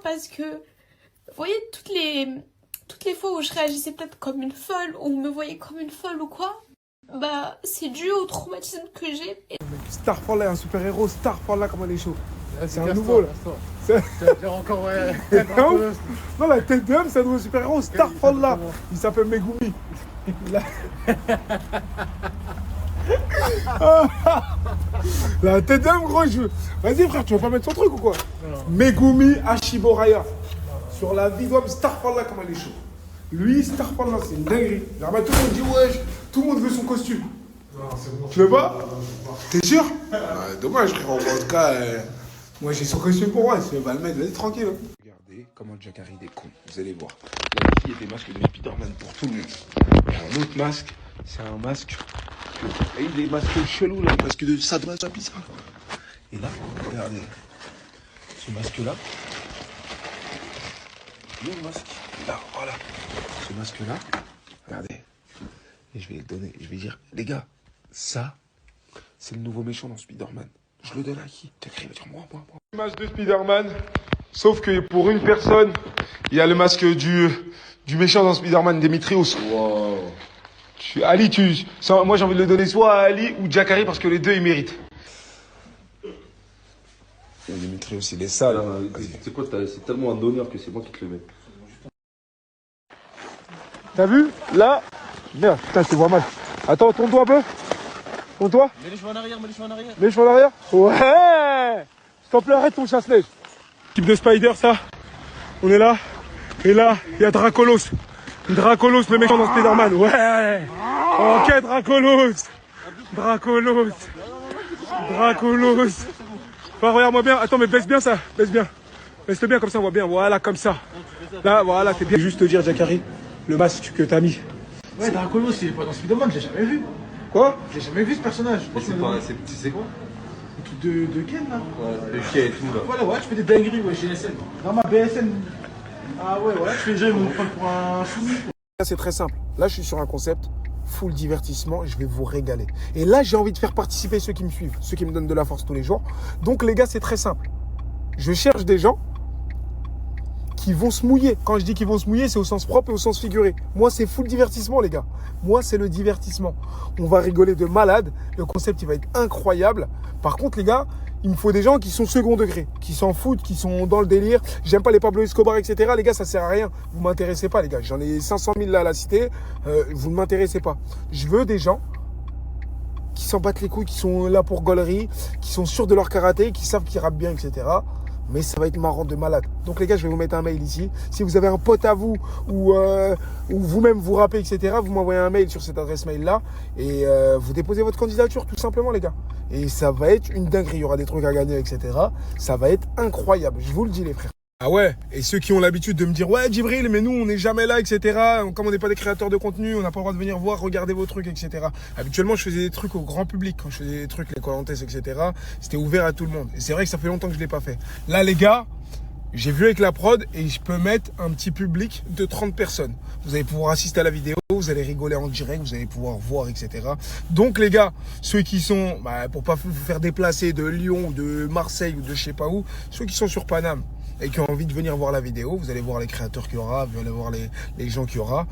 parce que, vous voyez, toutes les fois où je réagissais peut-être comme une folle, ou me voyez comme une folle ou quoi, bah, c'est dû au traumatisme que j'ai. Starfall là, un super-héros, Starfall là, comment il est chaud. C'est un nouveau là. Encore, ouais. Non, la tête d'homme, c'est un nouveau super-héros, Starfall là. Il s'appelle Megumi. La tête d'homme, gros, je veux. Vas-y, frère, tu vas pas mettre son truc ou quoi? Megumi Ashiboraya. Sur la vie d'homme, Starfall là, comment il est chaud. Lui, Starfall là, c'est une dinguerie. Genre, bah, tout le monde dit, ouais, tout le monde veut son costume. Non, c'est bon. Tu veux pas? T'es sûr? Dommage, frère, en tout cas, moi j'ai son costume pour moi, c'est le mettre, vas-y, tranquille. Regardez comment Jacari est con, vous allez voir. Là, il y a des masques de Spider-Man pour tout le monde. Il y a un autre masque, c'est un masque. Et des masques chelous là, masque de Sadma Zapisa. Et là, regardez, ce masque-là. Le masque, là, voilà. Ce masque-là, regardez. Et je vais le donner, je vais dire, les gars, ça, c'est le nouveau méchant dans Spider-Man. Je le donne à qui? Jacari va dire moi. Le masque de Spider-Man, sauf que pour une personne, il y a le masque du méchant dans Spider-Man, Demetrius. Wow. Ali, moi j'ai envie de le donner soit à Ali ou Jacari parce que les deux ils méritent. Demetrius, il est sale. C'est quoi, c'est tellement un honneur que c'est moi qui te le mets. T'as vu? Là, merde, putain, je te vois mal. Attends, tourne-toi un peu. Tourne-toi. Mets les cheveux en arrière. Mets les cheveux en arrière. Ouais. S'il te plaît, arrête ton chasse-neige. Type de Spider, ça. On est là. Et là, il y a Dracolos. Dracolos, le méchant dans Spider-Man. Ouais. Ok, Dracolos. Enfin, regarde-moi bien. Attends, mais baisse bien ça. Baisse-le bien comme ça, on voit bien. Voilà, comme ça. Là, voilà, t'es bien. Juste te dire, Jacari, le masque que t'as mis. Ouais, Dracolos, il est pas dans Spider-Man, je l'ai jamais vu. Quoi? Je l'ai jamais vu ce personnage. C'est quoi? Le truc de Ken là. Ouais, le Ken et tout là. Voilà, ouais, je fais des dingueries, ouais, chez SN. Dans ma BSN. Ah ouais, je fais déjà, ils vont me prendre pour un soumis. C'est très simple. Là, je suis sur un concept full divertissement. Je vais vous régaler. Et là, j'ai envie de faire participer ceux qui me suivent, ceux qui me donnent de la force tous les jours. Donc, les gars, c'est très simple. Je cherche des gens qui vont se mouiller. Quand je dis qu'ils vont se mouiller, c'est au sens propre et au sens figuré. Moi, c'est full divertissement, les gars. Moi, c'est le divertissement. On va rigoler de malade. Le concept, il va être incroyable. Par contre, les gars, il me faut des gens qui sont second degré, qui s'en foutent, qui sont dans le délire. J'aime pas les Pablo Escobar, etc. Les gars, ça sert à rien. Vous m'intéressez pas, les gars. J'en ai 500 000 là à la cité. Vous ne m'intéressez pas. Je veux des gens qui s'en battent les couilles, qui sont là pour gaulerie, qui sont sûrs de leur karaté, qui savent qu'ils rappent bien, etc. Mais ça va être marrant de malade. Donc les gars, je vais vous mettre un mail ici. Si vous avez un pote à vous ou vous-même vous rappez, etc., vous m'envoyez un mail sur cette adresse mail-là et vous déposez votre candidature tout simplement, les gars. Et ça va être une dinguerie. Il y aura des trucs à gagner, etc. Ça va être incroyable. Je vous le dis, les frères. Ah ouais, et ceux qui ont l'habitude de me dire « Ouais, Djibril, mais nous, on n'est jamais là, etc. Comme on n'est pas des créateurs de contenu, on n'a pas le droit de venir voir, regarder vos trucs, etc. » Habituellement, je faisais des trucs au grand public. Quand je faisais des trucs, les Colantes, etc., c'était ouvert à tout le monde. Et c'est vrai que ça fait longtemps que je ne l'ai pas fait. Là, les gars, j'ai vu avec la prod et je peux mettre un petit public de 30 personnes. Vous allez pouvoir assister à la vidéo, vous allez rigoler en direct, vous allez pouvoir voir, etc. Donc les gars, ceux qui sont, pour pas vous faire déplacer de Lyon ou de Marseille ou de je sais pas où, ceux qui sont sur Paname et qui ont envie de venir voir la vidéo, vous allez voir les créateurs qu'il y aura, vous allez voir les gens qu'il y aura.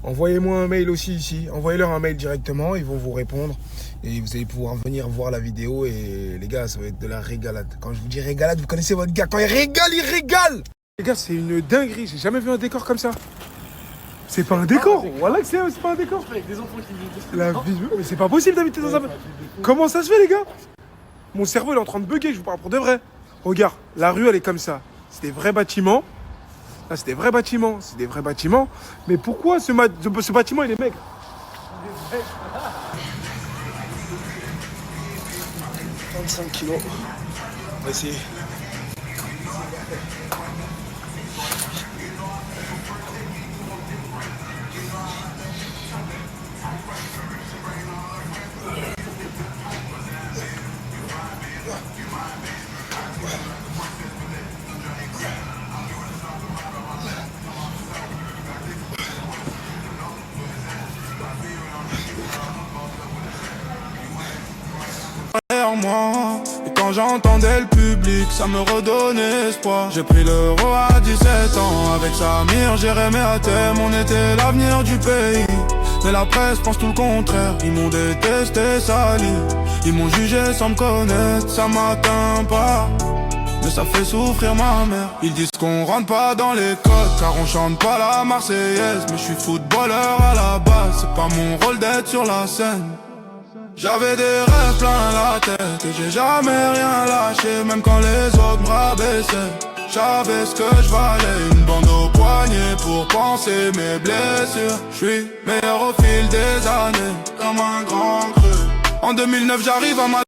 Envoyez-moi un mail aussi ici, envoyez-leur un mail directement, ils vont vous répondre et vous allez pouvoir venir voir la vidéo et les gars, ça va être de la régalade. Quand je vous dis régalade, vous connaissez votre gars, quand il régale. Les gars, c'est une dinguerie, j'ai jamais vu un décor comme ça. C'est pas un décor, voilà que c'est pas un décor. Avec des enfants qui vivent. La vie, mais c'est pas possible d'habiter dans un... Comment ça se fait, les gars? Mon cerveau il est en train de bugger, je vous parle pour de vrai. Regarde, la rue elle est comme ça, c'est des vrais bâtiments. Là, c'est des vrais bâtiments, mais pourquoi ce bâtiment, il est maigre? 25 kilos. On va essayer. Moi, et quand quand j'entendais le public, ça me redonnait espoir. J'ai pris l'euro à 17 ans, avec Samir, Jérémy à thème, on était l'avenir du pays. Mais la presse pense tout le contraire, ils m'ont détesté, sali. Ils m'ont jugé sans me connaître, ça m'atteint pas, mais ça fait souffrir ma mère. Ils disent qu'on rentre pas dans les codes, car on chante pas la Marseillaise. Mais je suis footballeur à la base, c'est pas mon rôle d'être sur la scène. J'avais des rêves plein la tête et j'ai jamais rien lâché, même quand les autres me rabaissaient. J'avais ce que je valais, une bande au poignet pour penser mes blessures. J'suis meilleur au fil des années, comme un grand cru. En 2009 j'arrive à ma...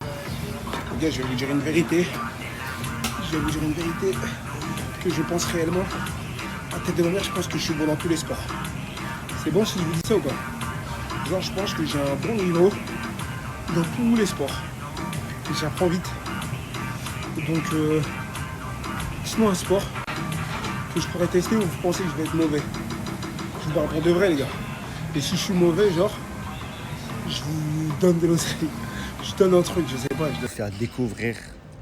Les gars, je vais vous dire une vérité. Je vais vous dire une vérité que je pense réellement. À tête de ma mère, je pense que je suis bon dans tous les sports. C'est bon si je vous dis ça ou pas? Genre, je pense que j'ai un bon niveau dans tous les sports. Et j'apprends vite. Donc, dites-moi un sport que je pourrais tester où vous pensez que je vais être mauvais. Je vous parle pour de vrai, les gars. Et si je suis mauvais, genre, je vous donne de l'oseille. Je donne un truc, je sais pas. Je vais faire découvrir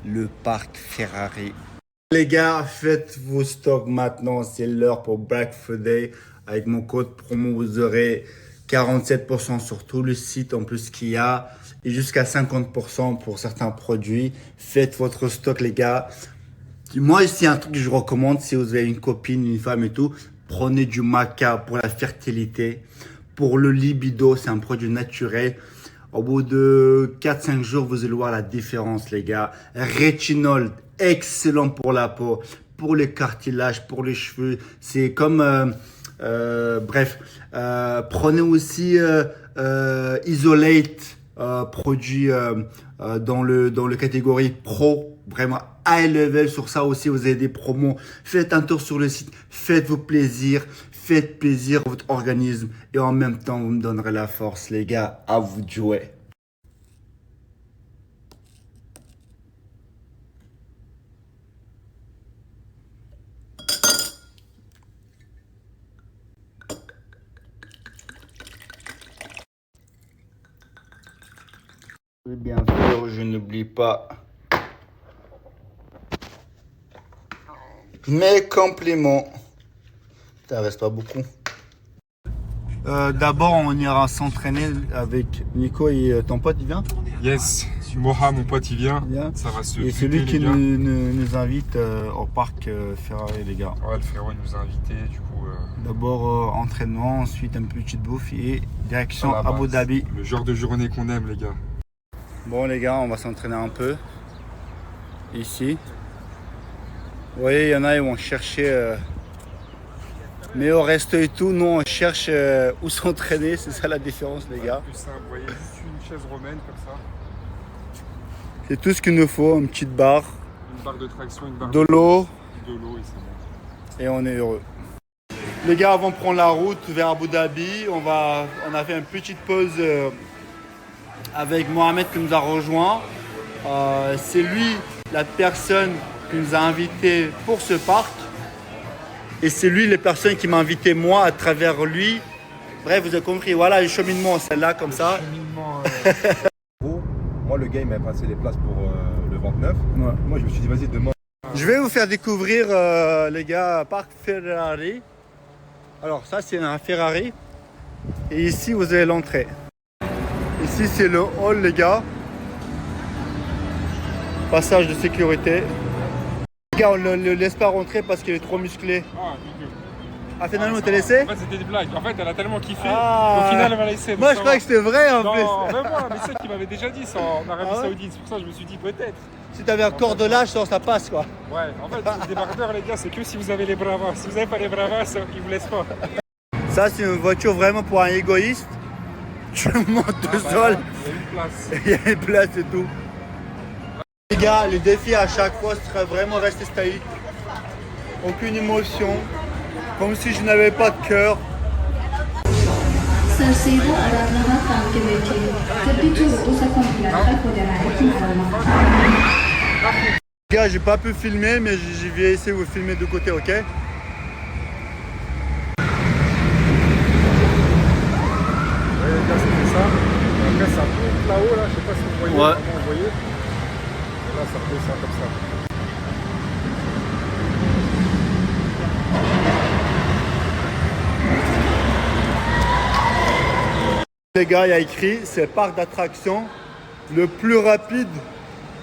le parc Ferrari. Les gars, faites vos stocks maintenant. C'est l'heure pour Black Friday. Avec mon code promo, vous aurez 47% sur tout le site en plus qu'il y a. Et jusqu'à 50% pour certains produits. Faites votre stock, les gars. Moi, c'est un truc que je recommande si vous avez une copine, une femme et tout. Prenez du maca pour la fertilité. Pour le libido, c'est un produit naturel. Au bout de 4-5 jours, vous allez voir la différence, les gars. Rétinol, excellent pour la peau, pour les cartilages, pour les cheveux. C'est comme... prenez aussi Isolate, produit dans le catégorie pro, vraiment high level. Sur ça aussi, vous avez des promos. Faites un tour sur le site, faites-vous plaisir. Faites plaisir à votre organisme et en même temps, vous me donnerez la force, les gars. À vous de jouer. Et bien sûr, je n'oublie pas mes compliments. Ça reste pas beaucoup. D'abord, on ira s'entraîner avec Nico et ton pote, il vient? Yes, Moha, mon pote, il vient. Ça va se Et c'est lui qui nous invite au parc Ferrari, les gars. Ouais, le frérot nous a invités, du coup. D'abord entraînement, ensuite un peu petite bouffe et direction Abu Dhabi. Le genre de journée qu'on aime, les gars. Bon, les gars, on va s'entraîner un peu. Ici. Vous voyez, il y en a, ils vont chercher. Mais au resto et tout, nous on cherche où s'entraîner, c'est ça la différence, les gars. Plus simple, vous voyez, juste une chaise romaine comme ça. C'est tout ce qu'il nous faut, une petite barre. Une barre de traction, une barre de l'eau. De l'eau et c'est bon. Et on est heureux. Les gars vont prendre la route vers Abu Dhabi. On a fait une petite pause avec Mohamed qui nous a rejoint. C'est lui la personne qui nous a invités pour ce parc. Et c'est lui les personnes qui m'ont invité moi à travers lui. Bref, vous avez compris, voilà le cheminement, celle-là comme ça. Moi, le gars, il m'a passé les places pour le 29. Ouais. Moi, je me suis dit, vas-y, demain. Je vais vous faire découvrir, les gars, parc Ferrari. Alors, ça, c'est un Ferrari. Et ici, vous avez l'entrée. Ici, c'est le hall, les gars. Passage de sécurité. Les gars, on ne le laisse pas rentrer parce qu'il est trop musclé. Ah, finalement, t'as laissé? En fait, c'était des blagues. En fait, elle a tellement kiffé. Ah. Au final, elle m'a laissé. Moi, je croyais que c'était vrai en non, plus. même moi, mais c'est ça qu'il m'avait déjà dit, ça en Arabie Ah ouais Saoudite. C'est pour ça que je me suis dit peut-être. Si t'avais un corps de lâche, ça passe quoi. Ouais, en fait, les débardeurs, les gars, c'est que si vous avez les bravas. Si vous n'avez pas les bravas, ils vous laissent pas. Ça, c'est une voiture vraiment pour un égoïste. Tu montes tout seul. Il y a une place. Il y a une place et tout. Les gars, le défi à chaque fois serait vraiment rester stoïque. Aucune émotion. Comme si je n'avais pas de cœur. Les gars, j'ai pas pu filmer, mais je vais essayer de vous filmer de côté, ok? Ouais, les gars, c'était ça. Et après, ça monte là-haut, là. Je sais pas si vous voyez. Ouais. Comment vous voyez. Et Là, ça redescend comme ça. Les gars, il y a écrit, c'est le parc d'attractions le plus rapide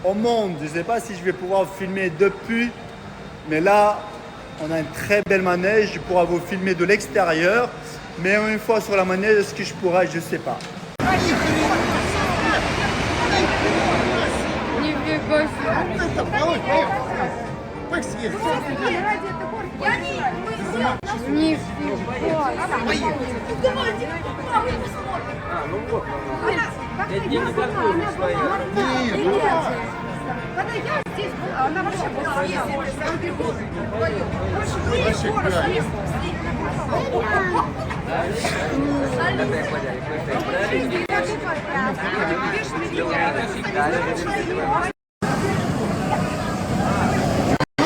au monde. Je ne sais pas si je vais pouvoir vous filmer depuis, mais là, on a une très belle manège. Je pourrai vous filmer de l'extérieur, mais une fois sur la manège, est-ce que je pourrai, je ne sais pas.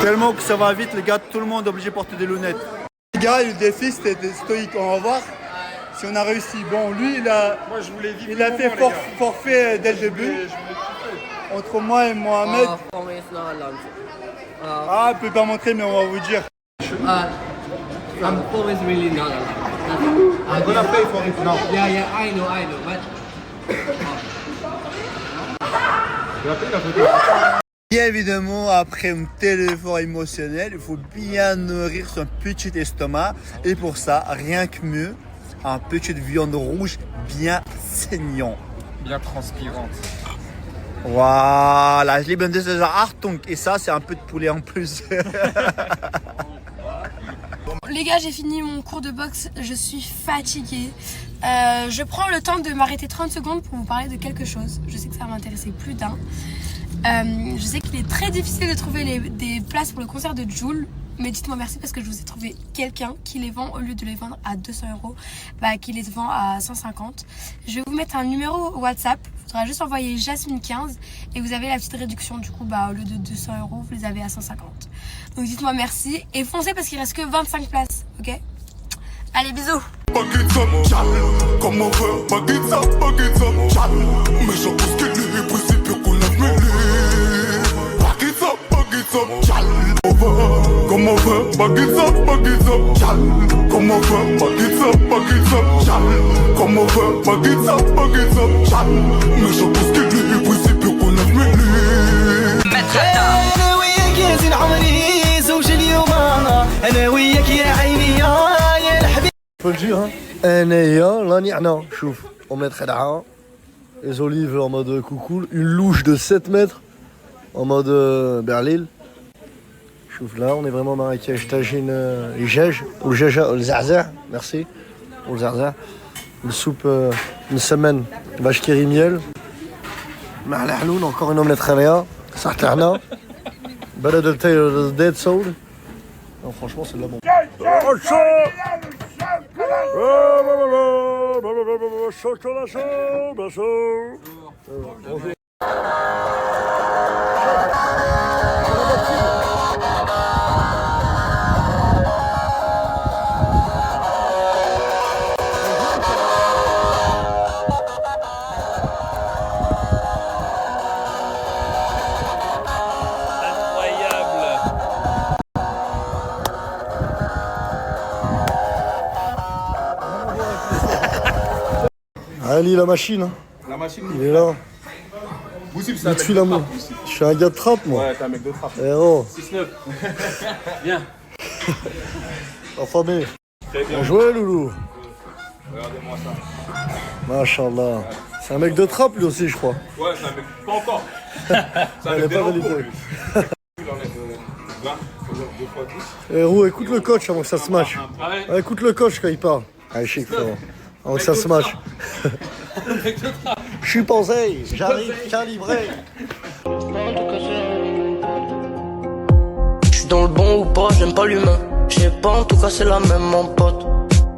Tellement que ça va vite, les gars, tout le monde est obligé de porter des lunettes. Les gars, le défi c'était stoïque, on va voir si on a réussi. Bon, lui, il a fait forfait dès le début. Entre moi et Mohamed. Ah, il peut pas montrer, mais on va vous dire. I'm always really not allowed. I'm gonna pay for it now. Yeah, I know, but... Bien évidemment, après un tel effort émotionnel, il faut bien nourrir son petit estomac. Et pour ça, rien que mieux, un petit viande rouge bien saignant. Bien transpirante. Voilà, je l'ai bien dit, c'est Hartung. Et ça, c'est un peu de poulet en plus. Les gars, j'ai fini mon cours de boxe, je suis fatiguée. Je prends le temps de m'arrêter 30 secondes pour vous parler de quelque chose. Je sais que ça va m'intéresser plus d'un. Je sais qu'il est très difficile de trouver des places pour le concert de Jul. Mais dites-moi merci parce que je vous ai trouvé quelqu'un qui les vend, au lieu de les vendre à 200 €, qui les vend à 150. Je vais vous mettre un numéro WhatsApp. Il faudra juste envoyer Jasmine15 et vous avez la petite réduction. Du coup, au lieu de 200 €, vous les avez à 150. Donc dites-moi merci et foncez parce qu'il reste que 25 places, ok? Allez, bisous! Comment faire, baguette up, chal. Comment faire, baguette up, comment faire, baguette up, chal. Mais je pense que les principes qu'on a mêlés. أنا وياك يا زين عمري زوج اليوم أنا وياك يا عيني يا الحبيب. Faut le dire, hein. أنايا راني هنا شوف on met خدعة les olives en mode coucou, une louche de 7 mètres en mode berlil. Là, on est vraiment Marrakech, Tagine, Ijej, ou le Zarzar, merci, ou le Zarzar. Une soupe, une semaine, vache qui miel. Mahla haloun, encore une omelette khalia, sartlana. Balade de taille de dead soul. Non, franchement, c'est de la bombe. Ali, la machine. La machine, il est là. Boussib, c'est un mec de trappe. Je suis un gars de trappe, moi. Ouais, t'es un mec de trappe. Héros. 6-9. Bien. Enfin, bien joué, loulou. Regardez-moi ça. Machallah. C'est un mec de trappe, lui aussi, je crois. Ouais, c'est un mec. Pas encore. C'est un Elle mec est des pas lampes, validée. lui. Il enlève 20, 2 fois 10. Héros, écoute le coach avant que ça se matche. Ouais. Écoute le coach quand il parle. Allez, chic, frérot. Avant que ça se matche. Je suis posé, j'arrive calibré. Je suis dans le bon ou pas, j'aime pas l'humain. Je sais pas, en tout cas c'est la même mon pote.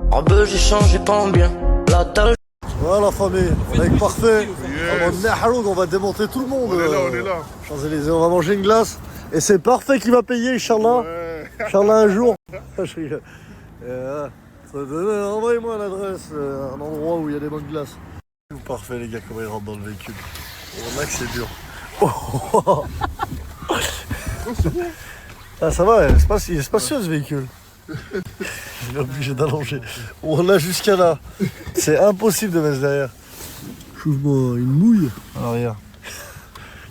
En bœuf j'ai changé pas en bien. La dalle. Voilà famille, mec parfait. On va démonter tout le monde. On est là. Champs-Élysées, on va manger une glace. Et c'est parfait qui va payer, Inch'Allah. Ouais. Inch'Allah un jour. Je rigole. Envoyez-moi l'adresse, un endroit où il y a des bonnes glaces. Parfait les gars, comment ils rentrent dans le véhicule. On a que c'est dur. Ah, ça va, il est spacieux ce véhicule. Je vais obligé d'allonger. On a jusqu'à là. C'est impossible de mettre derrière. Trouve-moi une mouille à l'arrière.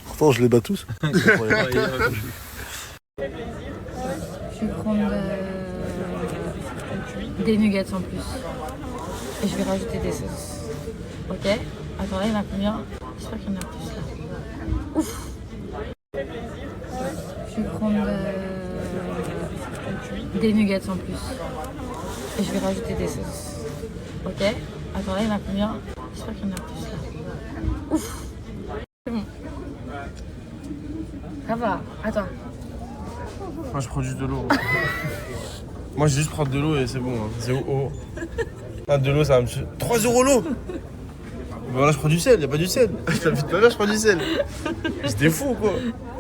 Pourtant, je les bats tous. Je vais prendre des nuggets en plus. Et je vais rajouter des sauces. Ok? Attends, là, il y en a combien? J'espère qu'il y en a plus là. Ouf! Je vais prendre des nuggets en plus. Et je vais rajouter des sauces. Ok? Attends, là, il y en a combien? J'espère qu'il y en a plus là. Ouf! C'est bon. Ça va. Attends. Moi je prends juste de l'eau. Moi je vais juste prendre de l'eau et c'est bon. Hein. C'est haut. Ah, de l'eau ça va me tuer. 3 € l'eau. Bon là je prends du sel, y'a pas du sel. Je t'invite pas là, je prends du sel. C'était fou quoi.